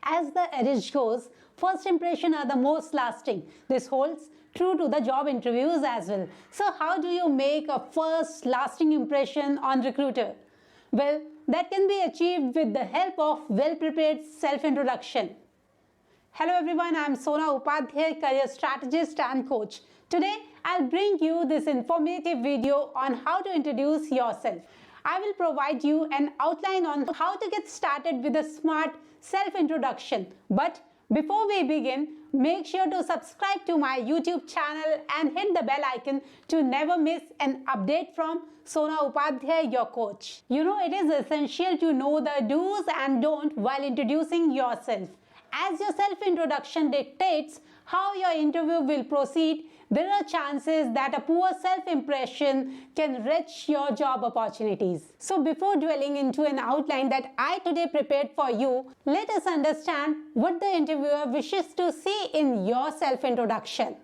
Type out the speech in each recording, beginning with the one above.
As the adage goes, first impressions are the most lasting. This holds true to the job interviews as well. So how do you make a first lasting impression on recruiter? Well, that can be achieved with the help of well-prepared self-introduction. Hello everyone, I am Sona Upadhyaya, career strategist and coach. Today, I'll bring you this informative video on how to introduce yourself. I will provide you an outline on how to get started with a smart self-introduction. But before we begin, make sure to subscribe to my YouTube channel and hit the bell icon to never miss an update from Sona Upadhyaya, your coach. You know, it is essential to know the do's and don'ts while introducing yourself. As your self-introduction dictates how your interview will proceed, there are chances that a poor self-impression can wreck your job opportunities. So before dwelling into an outline that I today prepared for you, let us understand what the interviewer wishes to see in your self-introduction.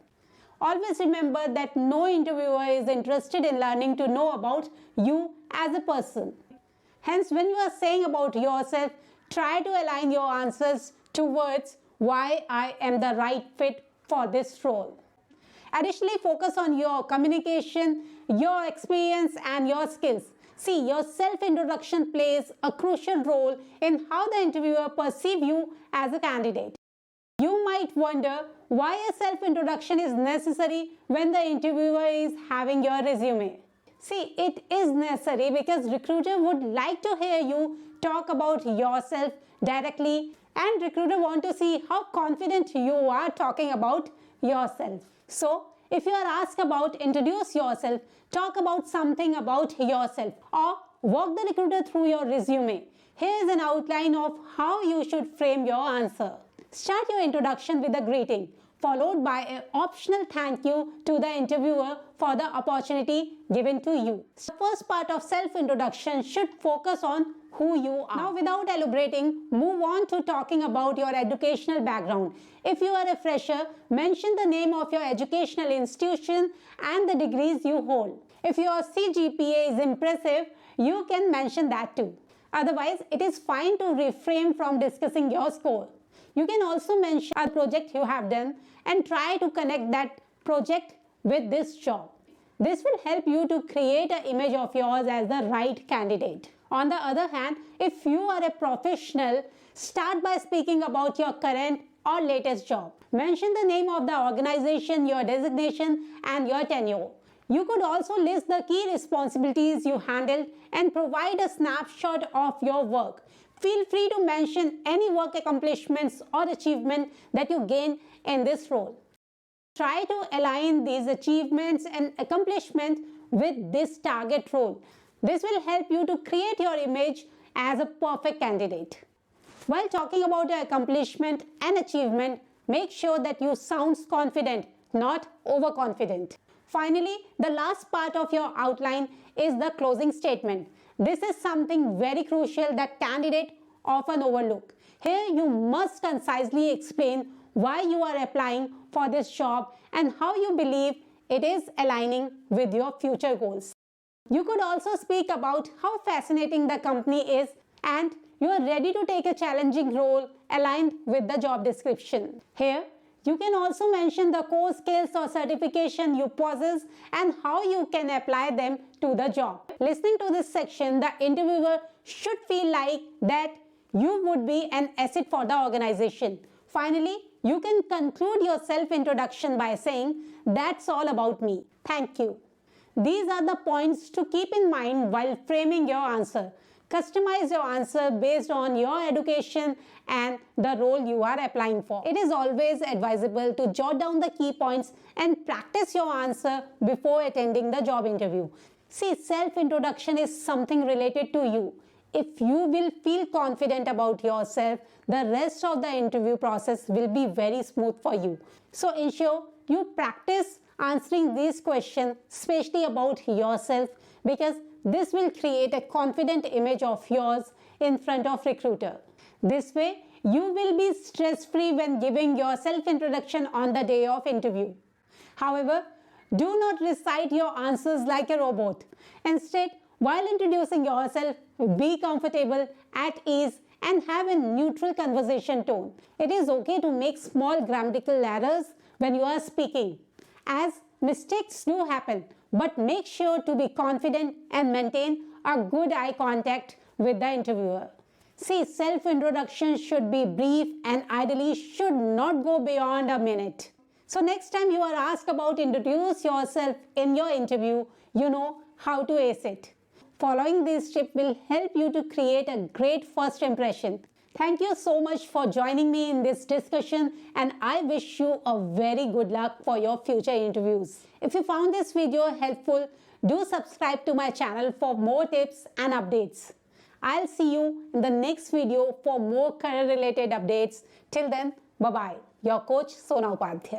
Always remember that no interviewer is interested in learning to know about you as a person. Hence, when you are saying about yourself, try to align your answers towards why I am the right fit for this role. Additionally, focus on your communication, your experience and your skills. See, your self-introduction plays a crucial role in how the interviewer perceives you as a candidate. You might wonder why a self-introduction is necessary when the interviewer is having your resume. See, it is necessary because recruiter would like to hear you talk about yourself directly, and recruiter want to see how confident you are talking about yourself. So, if you are asked about introduce yourself, talk about something about yourself or walk the recruiter through your resume. Here is an outline of how you should frame your answer. Start your introduction with a greeting, followed by an optional thank you to the interviewer for the opportunity given to you. The first part of self-introduction should focus on who you are. Now, without elaborating, move on to talking about your educational background. If you are a fresher, mention the name of your educational institution and the degrees you hold. If your CGPA is impressive, you can mention that too. Otherwise, it is fine to refrain from discussing your score. You can also mention a project you have done and try to connect that project with this job. This will help you to create an image of yours as the right candidate. On the other hand, if you are a professional, start by speaking about your current or latest job. Mention the name of the organization, your designation, and your tenure. You could also list the key responsibilities you handled and provide a snapshot of your work. Feel free to mention any work accomplishments or achievement that you gained in this role. Try to align these achievements and accomplishments with this target role. This will help you to create your image as a perfect candidate. While talking about your accomplishment and achievement, make sure that you sound confident, not overconfident. Finally, the last part of your outline is the closing statement. This is something very crucial that candidates often overlook. Here, you must concisely explain why you are applying for this job and how you believe it is aligning with your future goals. You could also speak about how fascinating the company is and you are ready to take a challenging role aligned with the job description. Here, you can also mention the core skills or certification you possess and how you can apply them to the job. Listening to this section, the interviewer should feel like that you would be an asset for the organization. Finally, you can conclude your self-introduction by saying, "That's all about me. Thank you." These are the points to keep in mind while framing your answer. Customize your answer based on your education and the role you are applying for. It is always advisable to jot down the key points and practice your answer before attending the job interview. See, self-introduction is something related to you. If you will feel confident about yourself, the rest of the interview process will be very smooth for you. So ensure you practice answering these questions, especially about yourself, because this will create a confident image of yours in front of recruiter. This way, you will be stress-free when giving your self-introduction on the day of interview. However, do not recite your answers like a robot. Instead, while introducing yourself, be comfortable, at ease, and have a neutral conversation tone. It is okay to make small grammatical errors when you are speaking, as mistakes do happen, but make sure to be confident and maintain a good eye contact with the interviewer. See, self-introduction should be brief and ideally should not go beyond a minute. So next time you are asked about introduce yourself in your interview, you know how to ace it. Following this tip will help you to create a great first impression. Thank you so much for joining me in this discussion, and I wish you a very good luck for your future interviews. If you found this video helpful, do subscribe to my channel for more tips and updates. I'll see you in the next video for more career related updates. Till then, bye-bye. Your coach Sona Upadhyaya.